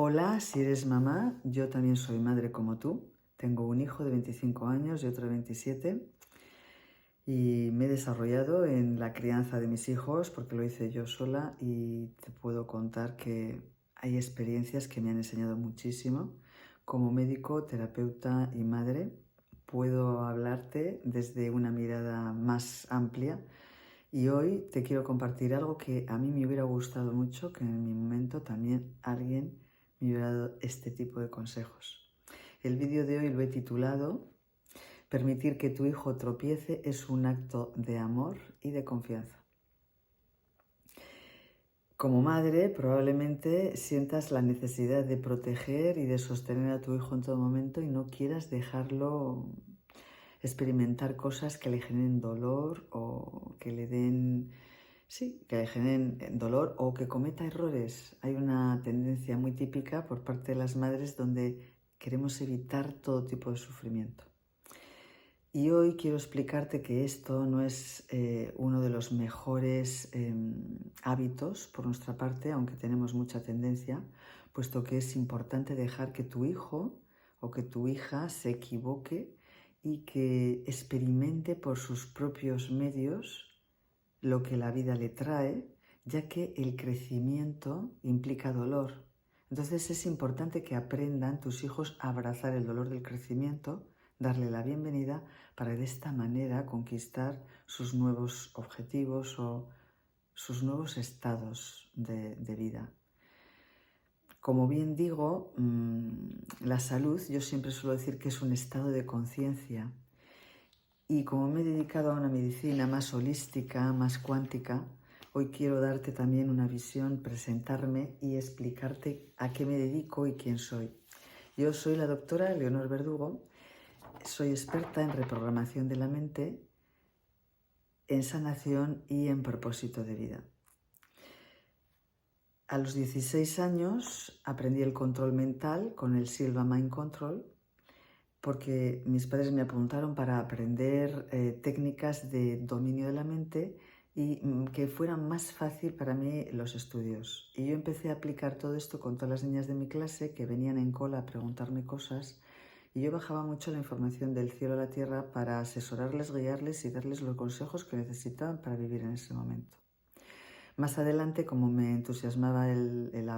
Hola, si eres mamá, yo también soy madre como tú. Tengo un hijo de 25 años y otro de 27 y me he desarrollado en la crianza de mis hijos porque lo hice yo sola y te puedo contar que hay experiencias que me han enseñado muchísimo. Como médico, terapeuta y madre, puedo hablarte desde una mirada más amplia y hoy te quiero compartir algo que a mí me hubiera gustado mucho que en mi momento también alguien me hubiera dado este tipo de consejos. El vídeo de hoy lo he titulado Permitir que tu hijo tropiece es un acto de amor y de confianza. Como madre, probablemente sientas la necesidad de proteger y de sostener a tu hijo en todo momento y no quieras dejarlo experimentar cosas que le generen dolor o que le den, sí, que le generen dolor o que cometa errores. Hay una tendencia muy típica por parte de las madres donde queremos evitar todo tipo de sufrimiento. Y hoy quiero explicarte que esto no es uno de los mejores hábitos por nuestra parte, aunque tenemos mucha tendencia, puesto que es importante dejar que tu hijo o que tu hija se equivoque y que experimente por sus propios medios lo que la vida le trae, ya que el crecimiento implica dolor. Entonces es importante que aprendan tus hijos a abrazar el dolor del crecimiento, darle la bienvenida para de esta manera conquistar sus nuevos objetivos o sus nuevos estados de vida. Como bien digo, la salud, yo siempre suelo decir que es un estado de conciencia. Y como me he dedicado a una medicina más holística, más cuántica, hoy quiero darte también una visión, presentarme y explicarte a qué me dedico y quién soy. Yo soy la doctora Leonor Verdugo, soy experta en reprogramación de la mente, en sanación y en propósito de vida. A los 16 años aprendí el control mental con el Silva Mind Control, porque mis padres me apuntaron para aprender técnicas de dominio de la mente y que fueran más fácil para mí los estudios. Y yo empecé a aplicar todo esto con todas las niñas de mi clase que venían en cola a preguntarme cosas y yo bajaba mucho la información del cielo a la tierra para asesorarles, guiarles y darles los consejos que necesitaban para vivir en ese momento. Más adelante, como me entusiasmaba el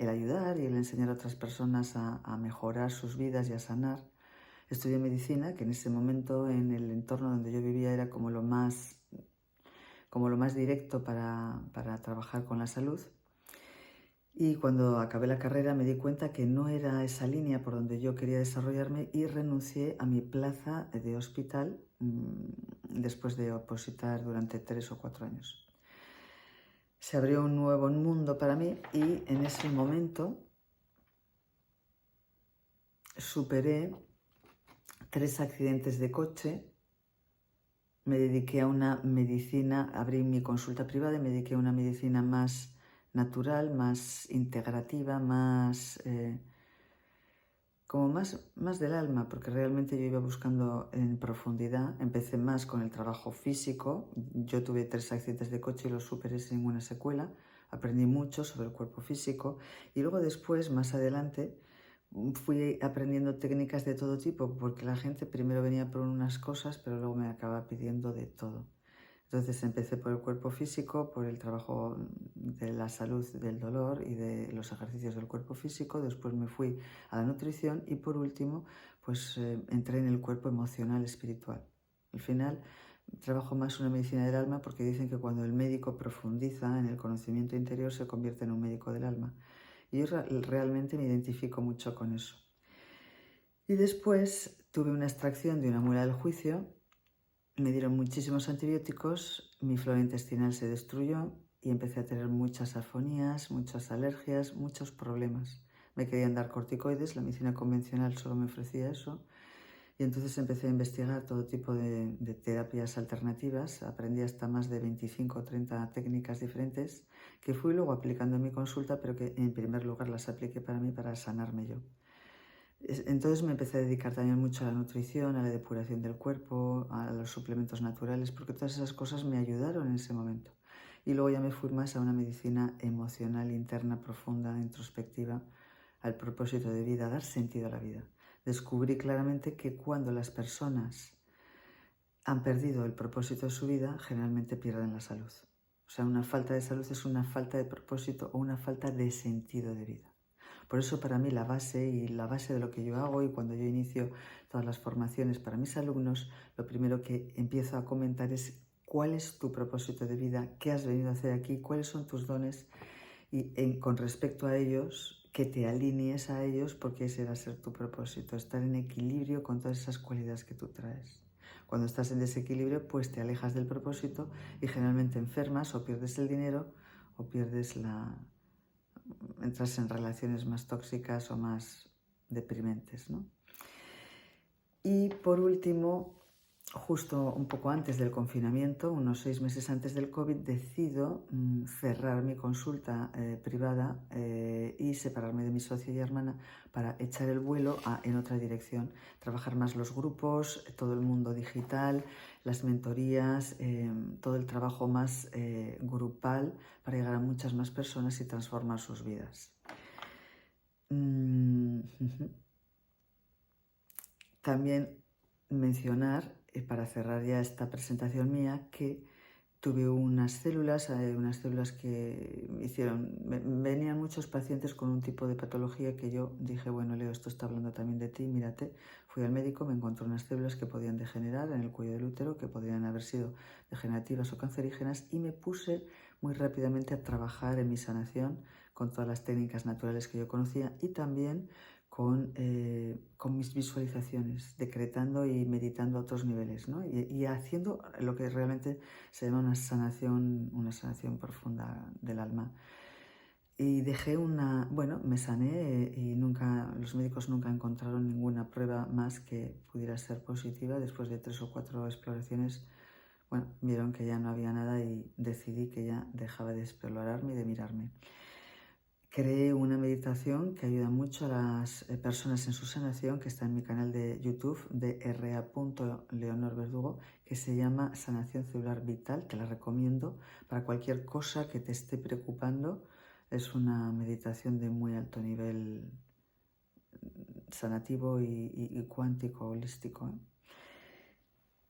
ayudar y el enseñar a otras personas a mejorar sus vidas y a sanar, estudié medicina, que en ese momento en el entorno donde yo vivía era como lo más directo para trabajar con la salud. Y cuando acabé la carrera me di cuenta que no era esa línea por donde yo quería desarrollarme y renuncié a mi plaza de hospital después de opositar durante 3 o 4 años. Se abrió un nuevo mundo para mí y en ese momento superé 3 accidentes de coche. Me dediqué a una medicina, abrí mi consulta privada y me dediqué a una medicina más natural, más integrativa, como más del alma, porque realmente yo iba buscando en profundidad. Empecé más con el trabajo físico. Yo tuve 3 accidentes de coche y los superé sin ninguna secuela. Aprendí mucho sobre el cuerpo físico y luego después, más adelante, fui aprendiendo técnicas de todo tipo, porque la gente primero venía por unas cosas, pero luego me acaba pidiendo de todo. Entonces empecé por el cuerpo físico, por el trabajo de la salud, del dolor y de los ejercicios del cuerpo físico. Después me fui a la nutrición y por último, pues entré en el cuerpo emocional, espiritual. Al final trabajo más una medicina del alma porque dicen que cuando el médico profundiza en el conocimiento interior se convierte en un médico del alma. Y yo realmente me identifico mucho con eso. Y después tuve una extracción de una muela del juicio, me dieron muchísimos antibióticos, mi flora intestinal se destruyó y empecé a tener muchas afonías, muchas alergias, muchos problemas. Me querían dar corticoides, la medicina convencional solo me ofrecía eso. Y entonces empecé a investigar todo tipo de terapias alternativas. Aprendí hasta más de 25 o 30 técnicas diferentes que fui luego aplicando en mi consulta, pero que en primer lugar las apliqué para mí, para sanarme yo. Entonces me empecé a dedicar también mucho a la nutrición, a la depuración del cuerpo, a los suplementos naturales, porque todas esas cosas me ayudaron en ese momento. Y luego ya me fui más a una medicina emocional, interna, profunda, introspectiva, al propósito de vida, a dar sentido a la vida. Descubrí claramente que cuando las personas han perdido el propósito de su vida, generalmente pierden la salud. O sea, una falta de salud es una falta de propósito o una falta de sentido de vida. Por eso para mí la base de lo que yo hago, y cuando yo inicio todas las formaciones para mis alumnos, lo primero que empiezo a comentar es cuál es tu propósito de vida, qué has venido a hacer aquí, cuáles son tus dones, y con respecto a ellos, que te alinees a ellos, porque ese va a ser tu propósito, estar en equilibrio con todas esas cualidades que tú traes. Cuando estás en desequilibrio, pues te alejas del propósito y generalmente enfermas o pierdes el dinero o entras en relaciones más tóxicas o más deprimentes, ¿no? Y por último, justo un poco antes del confinamiento, unos 6 meses antes del COVID, decido cerrar mi consulta privada y separarme de mi socio y hermana para echar el vuelo en otra dirección, trabajar más los grupos, todo el mundo digital, las mentorías, todo el trabajo más grupal para llegar a muchas más personas y transformar sus vidas. También mencionar, para cerrar ya esta presentación mía, que tuve unas células que venían muchos pacientes con un tipo de patología que yo dije, bueno, Leo, esto está hablando también de ti, mírate. Fui al médico, me encontró unas células que podían degenerar en el cuello del útero, que podrían haber sido degenerativas o cancerígenas, y me puse muy rápidamente a trabajar en mi sanación con todas las técnicas naturales que yo conocía y también con mis visualizaciones, decretando y meditando a otros niveles, ¿no? Y haciendo lo que realmente se llama una sanación profunda del alma. Y me sané y los médicos nunca encontraron ninguna prueba más que pudiera ser positiva. Después de 3 o 4 exploraciones, vieron que ya no había nada y decidí que ya dejaba de explorarme y de mirarme. Creé una meditación que ayuda mucho a las personas en su sanación, que está en mi canal de YouTube de ra.leonorverdugo, que se llama Sanación Celular Vital. Te la recomiendo para cualquier cosa que te esté preocupando. Es una meditación de muy alto nivel sanativo y cuántico, holístico, ¿eh?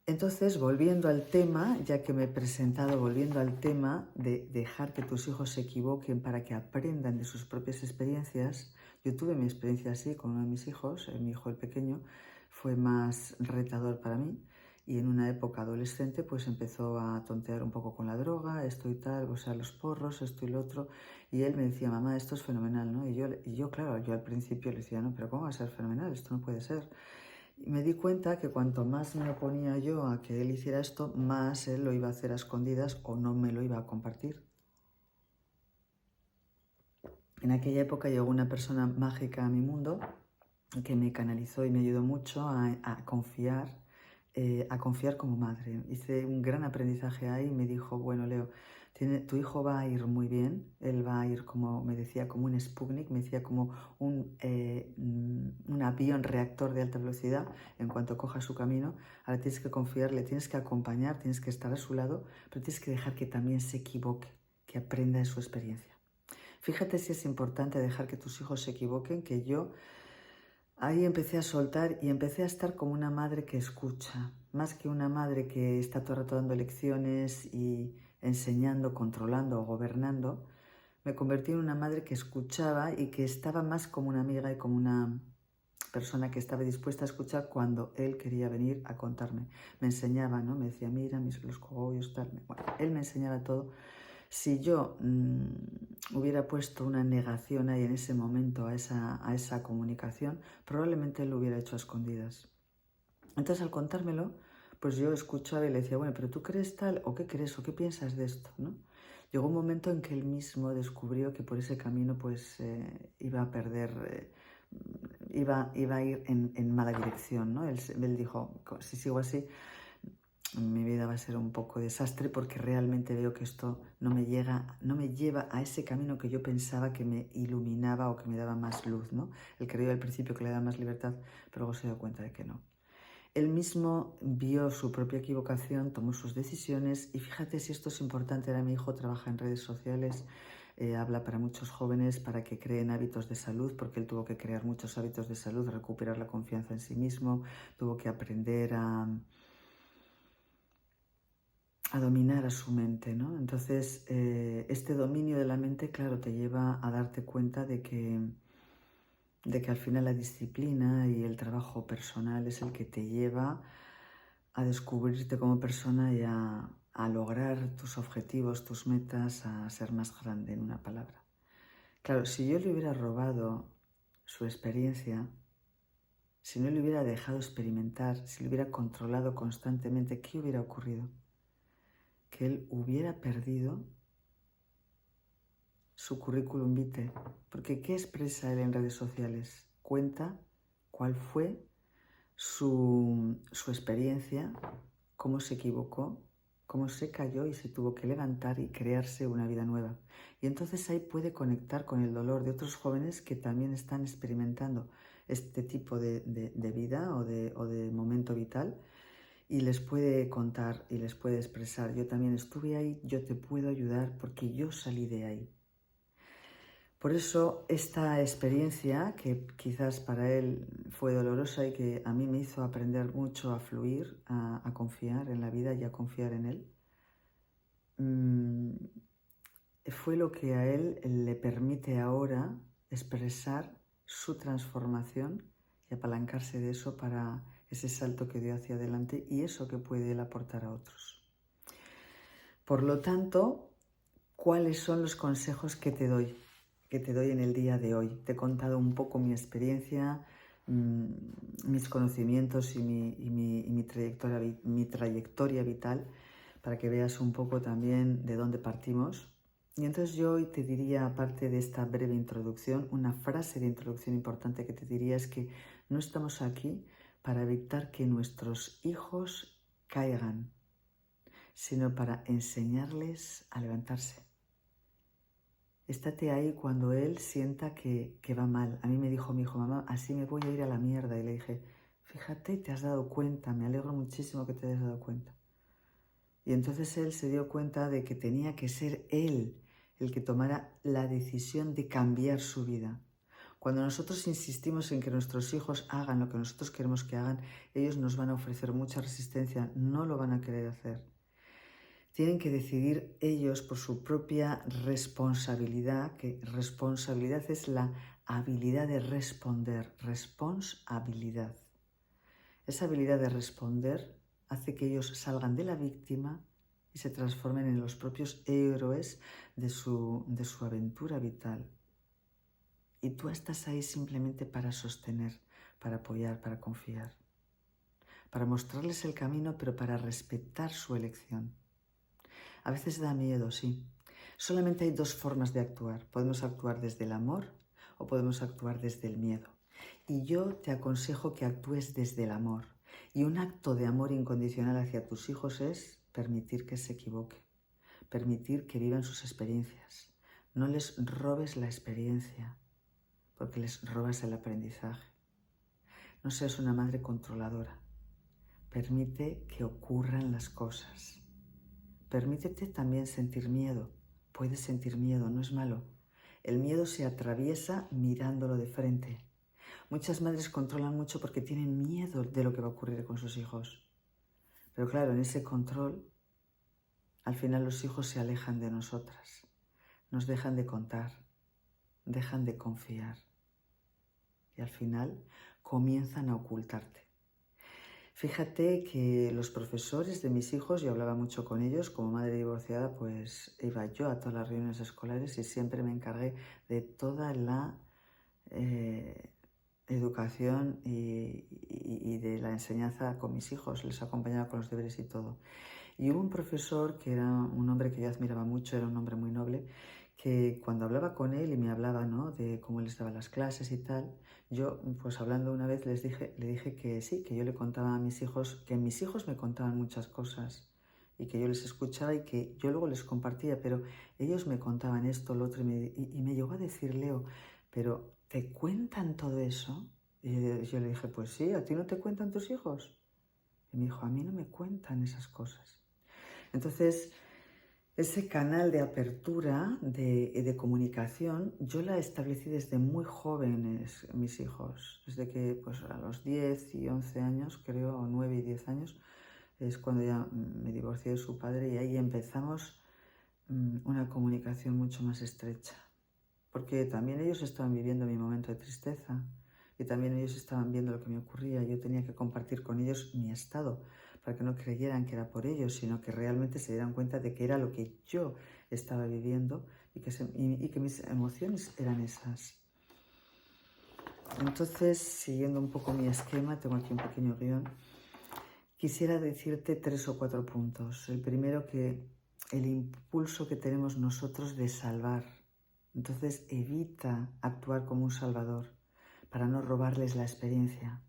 Entonces, volviendo al tema, ya que me he presentado, volviendo al tema de dejar que tus hijos se equivoquen para que aprendan de sus propias experiencias, yo tuve mi experiencia así con uno de mis hijos, mi hijo el pequeño, fue más retador para mí, y en una época adolescente pues empezó a tontear un poco con la droga, esto y tal, o sea, los porros, esto y lo otro, y él me decía, mamá, esto es fenomenal, ¿no? Y yo claro, yo al principio le decía, no, pero ¿cómo va a ser fenomenal? Esto no puede ser. Y me di cuenta que cuanto más me oponía yo a que él hiciera esto, más él lo iba a hacer a escondidas o no me lo iba a compartir. En aquella época llegó una persona mágica a mi mundo que me canalizó y me ayudó mucho a confiar como madre. Hice un gran aprendizaje ahí y me dijo, bueno, Leo, tu hijo va a ir muy bien, él va a ir como, me decía, como un Sputnik, me decía como un avión reactor de alta velocidad en cuanto coja su camino. Ahora tienes que confiar, le tienes que acompañar, tienes que estar a su lado, pero tienes que dejar que también se equivoque, que aprenda de su experiencia. Fíjate si es importante dejar que tus hijos se equivoquen, que yo ahí empecé a soltar y empecé a estar como una madre que escucha, más que una madre que está todo el rato dando lecciones y enseñando, controlando o gobernando. Me convertí en una madre que escuchaba y que estaba más como una amiga y como una persona que estaba dispuesta a escuchar cuando él quería venir a contarme. Me enseñaba, ¿no? Me decía, mira, los cogollos, tal. Bueno, él me enseñaba todo. Si yo hubiera puesto una negación ahí en ese momento a esa comunicación, probablemente lo hubiera hecho a escondidas. Entonces, al contármelo, pues yo escuchaba y le decía, bueno, pero ¿tú crees tal? ¿O qué crees? ¿O qué piensas de esto? ¿No? Llegó un momento en que él mismo descubrió que por ese camino pues iba a perder, iba a ir en mala dirección, ¿no? Él dijo, si sigo así, mi vida va a ser un poco desastre, porque realmente veo que esto no me lleva a ese camino que yo pensaba que me iluminaba o que me daba más luz, ¿no? Él creyó al principio que le daba más libertad, pero luego se dio cuenta de que no. Él mismo vio su propia equivocación, tomó sus decisiones, y fíjate si esto es importante. Ahora mi hijo trabaja en redes sociales, habla para muchos jóvenes para que creen hábitos de salud, porque él tuvo que crear muchos hábitos de salud, recuperar la confianza en sí mismo, tuvo que aprender a dominar a su mente, ¿no? Entonces, este dominio de la mente, claro, te lleva a darte cuenta de que al final la disciplina y el trabajo personal es el que te lleva a descubrirte como persona y a lograr tus objetivos, tus metas, a ser más grande, en una palabra. Claro, si yo le hubiera robado su experiencia, si no le hubiera dejado experimentar, si le hubiera controlado constantemente, ¿qué hubiera ocurrido? Que él hubiera perdido su currículum vitae. Porque ¿qué expresa él en redes sociales? Cuenta cuál fue su experiencia, cómo se equivocó, cómo se cayó y se tuvo que levantar y crearse una vida nueva. Y entonces ahí puede conectar con el dolor de otros jóvenes que también están experimentando este tipo de vida o de momento vital, y les puede contar y les puede expresar: yo también estuve ahí, yo te puedo ayudar porque yo salí de ahí. Por eso esta experiencia, que quizás para él fue dolorosa y que a mí me hizo aprender mucho a fluir, a confiar en la vida y a confiar en él, fue lo que a él le permite ahora expresar su transformación y apalancarse de eso para ese salto que dio hacia adelante y eso que puede él aportar a otros. Por lo tanto, ¿cuáles son los consejos que te doy en el día de hoy? Te he contado un poco mi experiencia, mis conocimientos y mi trayectoria vital, para que veas un poco también de dónde partimos. Y entonces yo hoy te diría, aparte de esta breve introducción, una frase de introducción importante que te diría es que no estamos aquí para evitar que nuestros hijos caigan, sino para enseñarles a levantarse. Estate ahí cuando él sienta que va mal. A mí me dijo mi hijo: mamá, así me voy a ir a la mierda. Y le dije: fíjate, te has dado cuenta, me alegro muchísimo que te hayas dado cuenta. Y entonces él se dio cuenta de que tenía que ser él el que tomara la decisión de cambiar su vida. Cuando nosotros insistimos en que nuestros hijos hagan lo que nosotros queremos que hagan, ellos nos van a ofrecer mucha resistencia, no lo van a querer hacer. Tienen que decidir ellos por su propia responsabilidad, que responsabilidad es la habilidad de responder, responsabilidad. Esa habilidad de responder hace que ellos salgan de la víctima y se transformen en los propios héroes de su aventura vital. Y tú estás ahí simplemente para sostener, para apoyar, para confiar, para mostrarles el camino, pero para respetar su elección. A veces da miedo, sí. Solamente hay dos formas de actuar. Podemos actuar desde el amor o podemos actuar desde el miedo. Y yo te aconsejo que actúes desde el amor. Y un acto de amor incondicional hacia tus hijos es permitir que se equivoquen, permitir que vivan sus experiencias. No les robes la experiencia, porque les robas el aprendizaje. No seas una madre controladora. Permite que ocurran las cosas. Permítete también sentir miedo. Puedes sentir miedo, no es malo. El miedo se atraviesa mirándolo de frente. Muchas madres controlan mucho porque tienen miedo de lo que va a ocurrir con sus hijos. Pero claro, en ese control, al final los hijos se alejan de nosotras. Nos dejan de contar, dejan de confiar. Y al final comienzan a ocultarte. Fíjate que los profesores de mis hijos, yo hablaba mucho con ellos, como madre divorciada, pues iba yo a todas las reuniones escolares y siempre me encargué de toda la educación y de la enseñanza con mis hijos, les acompañaba con los deberes y todo. Y hubo un profesor que era un hombre que yo admiraba mucho, era un hombre muy noble, que cuando hablaba con él y me hablaba, ¿no?, de cómo él les daba las clases y tal, yo, pues hablando una vez, le dije que sí, que yo le contaba a mis hijos, que mis hijos me contaban muchas cosas y que yo les escuchaba y que yo luego les compartía, pero ellos me contaban esto, lo otro, y me llegó a decir: Leo, ¿pero te cuentan todo eso? Y yo le dije: pues sí, ¿a ti no te cuentan tus hijos? Y me dijo: a mí no me cuentan esas cosas. Entonces, Ese canal de apertura, de comunicación, yo la establecí desde muy jóvenes, mis hijos, desde que pues, a los 10 y 11 años, creo, o 9 y 10 años, es cuando ya me divorcié de su padre y ahí empezamos una comunicación mucho más estrecha, porque también ellos estaban viviendo mi momento de tristeza y también ellos estaban viendo lo que me ocurría. Yo tenía que compartir con ellos mi estado para que no creyeran que era por ellos, sino que realmente se dieran cuenta de que era lo que yo estaba viviendo y que mis emociones eran esas. Entonces, siguiendo un poco mi esquema, tengo aquí un pequeño guión, quisiera decirte 3 o 4 puntos. El primero, que el impulso que tenemos nosotros de salvar. Entonces evita actuar como un salvador para no robarles la experiencia.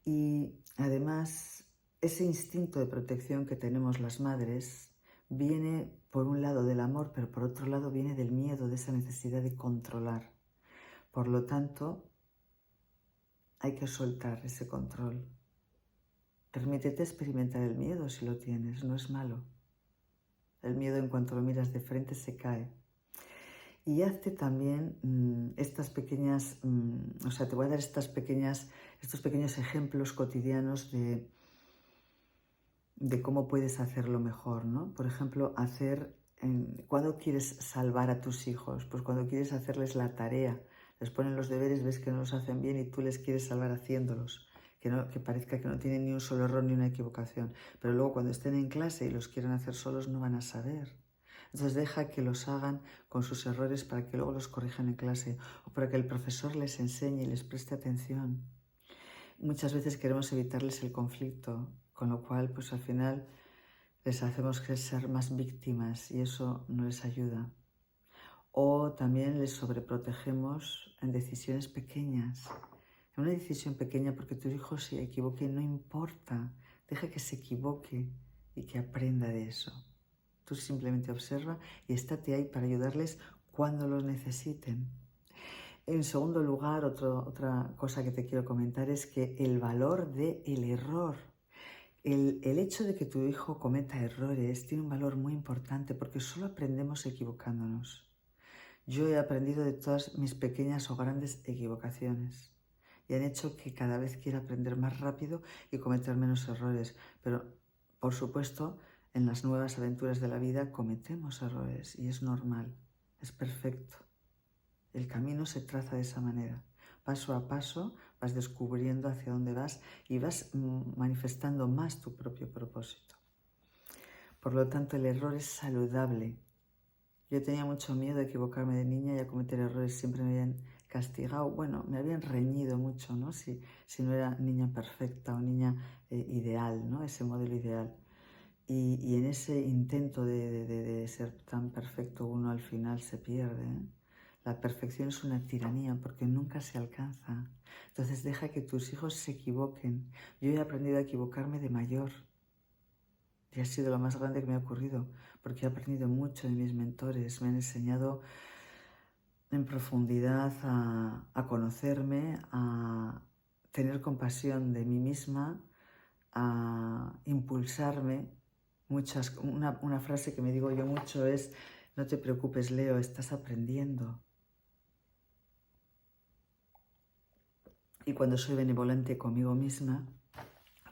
Y además, ese instinto de protección que tenemos las madres viene por un lado del amor, pero por otro lado viene del miedo, de esa necesidad de controlar. Por lo tanto, hay que soltar ese control. Permítete experimentar el miedo si lo tienes, no es malo. El miedo, en cuanto lo miras de frente, se cae. Y hazte también estas pequeñas, te voy a dar estos pequeños ejemplos cotidianos de cómo puedes hacerlo mejor, ¿no? Por ejemplo, ¿cuándo quieres salvar a tus hijos? Pues cuando quieres hacerles la tarea, les ponen los deberes, ves que no los hacen bien y tú les quieres salvar haciéndolos, que parezca que no tienen ni un solo error ni una equivocación, pero luego cuando estén en clase y los quieran hacer solos no van a saber. Entonces deja que los hagan con sus errores para que luego los corrijan en clase o para que el profesor les enseñe y les preste atención. Muchas veces queremos evitarles el conflicto, con lo cual pues al final les hacemos ser más víctimas y eso no les ayuda. O también les sobreprotegemos en decisiones pequeñas. En una decisión pequeña, porque tu hijo se equivoque, no importa, deja que se equivoque y que aprenda de eso. Tú simplemente observa y estate ahí para ayudarles cuando lo necesiten. En segundo lugar, otra cosa que te quiero comentar es que el valor del error, el hecho de que tu hijo cometa errores tiene un valor muy importante porque solo aprendemos equivocándonos. Yo he aprendido de todas mis pequeñas o grandes equivocaciones y han hecho que cada vez quiera aprender más rápido y cometer menos errores. Pero, por supuesto, en las nuevas aventuras de la vida cometemos errores y es normal, es perfecto. El camino se traza de esa manera. Paso a paso vas descubriendo hacia dónde vas y vas manifestando más tu propio propósito. Por lo tanto, el error es saludable. Yo tenía mucho miedo de equivocarme de niña y a cometer errores. Siempre me habían castigado. Bueno, me habían reñido mucho, ¿no? Si no era niña perfecta o niña ideal, ¿no? Ese modelo ideal. Y en ese intento de ser tan perfecto, uno al final se pierde, ¿eh? La perfección es una tiranía porque nunca se alcanza. Entonces deja que tus hijos se equivoquen. Yo he aprendido a equivocarme de mayor. Y ha sido lo más grande que me ha ocurrido, porque he aprendido mucho de mis mentores. Me han enseñado en profundidad a conocerme, a tener compasión de mí misma, a impulsarme. Una frase que me digo yo mucho es: no te preocupes, Leo, estás aprendiendo. Y cuando soy benevolente conmigo misma,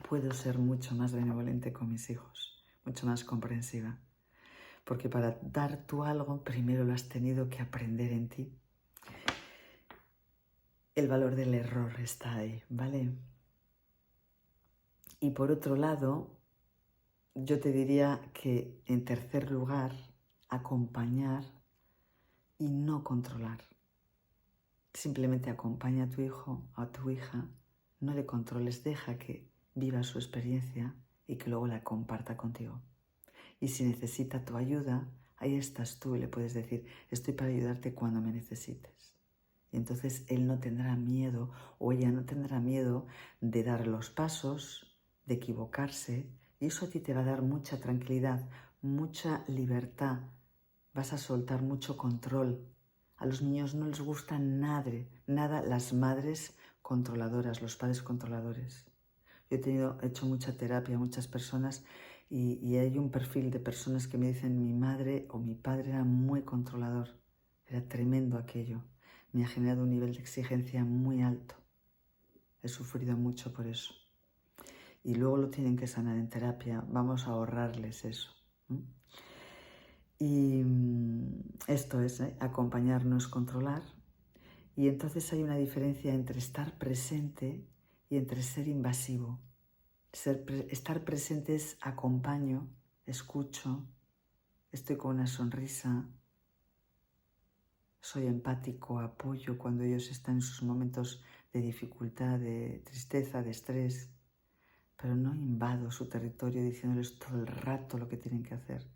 puedo ser mucho más benevolente con mis hijos, mucho más comprensiva. Porque para dar tú algo, primero lo has tenido que aprender en ti. El valor del error está ahí, ¿vale? Y por otro lado, yo te diría que, en tercer lugar, acompañar y no controlar. Simplemente acompaña a tu hijo o a tu hija, no le controles, deja que viva su experiencia y que luego la comparta contigo. Y si necesita tu ayuda, ahí estás tú y le puedes decir: estoy para ayudarte cuando me necesites. Y entonces él no tendrá miedo o ella no tendrá miedo de dar los pasos, de equivocarse, y eso a ti te va a dar mucha tranquilidad, mucha libertad. Vas a soltar mucho control. A los niños no les gusta nada las madres controladoras, los padres controladores. Yo he hecho mucha terapia a muchas personas Y hay un perfil de personas que me dicen mi madre o mi padre era muy controlador, era tremendo aquello, me ha generado un nivel de exigencia muy alto, he sufrido mucho por eso. Y luego lo tienen que sanar en terapia, vamos a ahorrarles eso. Y esto es, acompañar no es controlar. Y entonces hay una diferencia entre estar presente y entre ser invasivo. Estar presente es acompaño, escucho, estoy con una sonrisa, soy empático, apoyo cuando ellos están en sus momentos de dificultad, de tristeza, de estrés, pero no invado su territorio diciéndoles todo el rato lo que tienen que hacer.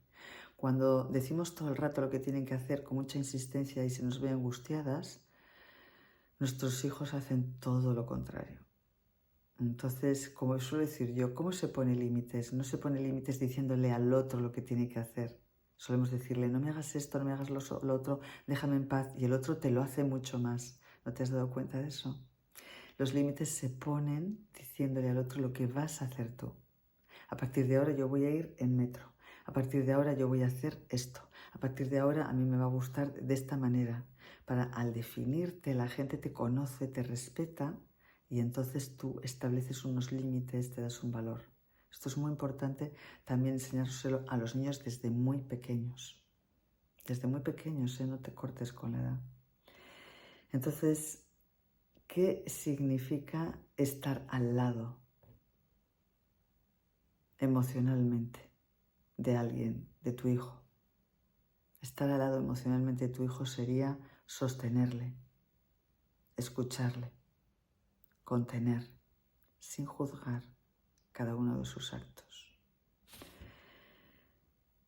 Cuando decimos todo el rato lo que tienen que hacer con mucha insistencia y se nos ve angustiadas, nuestros hijos hacen todo lo contrario. Entonces, como suelo decir yo, ¿cómo se pone límites? No se pone límites diciéndole al otro lo que tiene que hacer. Solemos decirle, no me hagas esto, no me hagas lo otro, déjame en paz. Y el otro te lo hace mucho más. ¿No te has dado cuenta de eso? Los límites se ponen diciéndole al otro lo que vas a hacer tú. A partir de ahora yo voy a ir en metro. A partir de ahora yo voy a hacer esto. A partir de ahora a mí me va a gustar de esta manera. Para al definirte la gente te conoce, te respeta y entonces tú estableces unos límites, te das un valor. Esto es muy importante también enseñárselo a los niños desde muy pequeños. Desde muy pequeños, no te cortes con la edad. Entonces, ¿qué significa estar al lado emocionalmente de alguien, de tu hijo? Estar al lado emocionalmente de tu hijo sería sostenerle, escucharle, contener, sin juzgar cada uno de sus actos.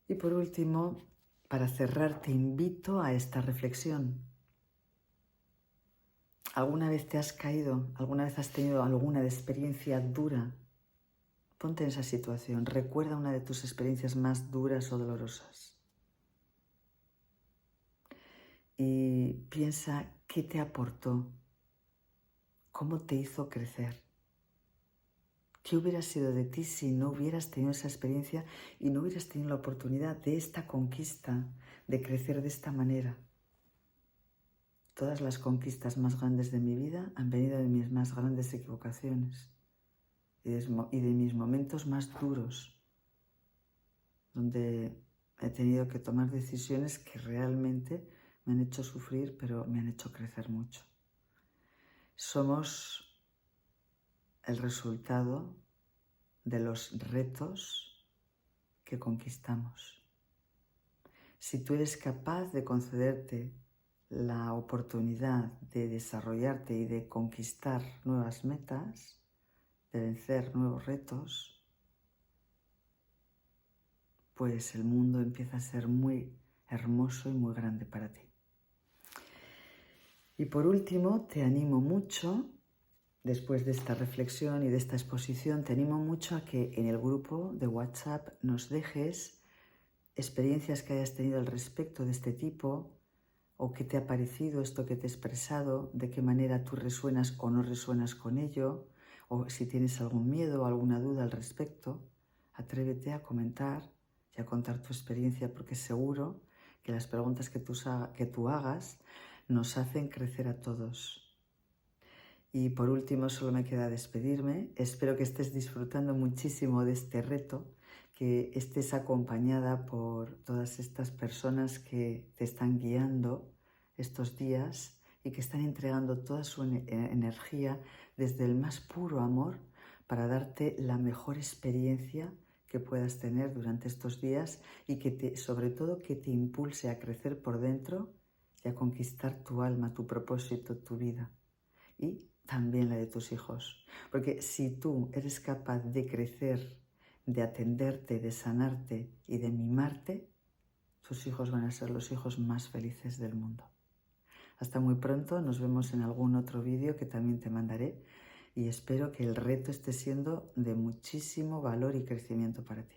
Y por último, para cerrar, te invito a esta reflexión. ¿Alguna vez te has caído? ¿Alguna vez has tenido alguna experiencia dura? Ponte en esa situación. Recuerda una de tus experiencias más duras o dolorosas. Y piensa qué te aportó, cómo te hizo crecer. ¿Qué hubiera sido de ti si no hubieras tenido esa experiencia y no hubieras tenido la oportunidad de esta conquista, de crecer de esta manera? Todas las conquistas más grandes de mi vida han venido de mis más grandes equivocaciones y de mis momentos más duros, donde he tenido que tomar decisiones que realmente me han hecho sufrir, pero me han hecho crecer mucho. Somos el resultado de los retos que conquistamos. Si tú eres capaz de concederte la oportunidad de desarrollarte y de conquistar nuevas metas, de vencer nuevos retos, pues el mundo empieza a ser muy hermoso y muy grande para ti. Y por último, te animo mucho, después de esta reflexión y de esta exposición, te animo mucho a que en el grupo de WhatsApp nos dejes experiencias que hayas tenido al respecto de este tipo, o qué te ha parecido esto que te he expresado, de qué manera tú resuenas o no resuenas con ello, o si tienes algún miedo o alguna duda al respecto, atrévete a comentar y a contar tu experiencia, porque seguro que las preguntas que tú hagas nos hacen crecer a todos. Y por último, solo me queda despedirme. Espero que estés disfrutando muchísimo de este reto, que estés acompañada por todas estas personas que te están guiando estos días y que están entregando toda su energía desde el más puro amor para darte la mejor experiencia que puedas tener durante estos días y que sobre todo que te impulse a crecer por dentro y a conquistar tu alma, tu propósito, tu vida y también la de tus hijos. Porque si tú eres capaz de crecer, de atenderte, de sanarte y de mimarte, tus hijos van a ser los hijos más felices del mundo. Hasta muy pronto, nos vemos en algún otro vídeo que también te mandaré y espero que el reto esté siendo de muchísimo valor y crecimiento para ti.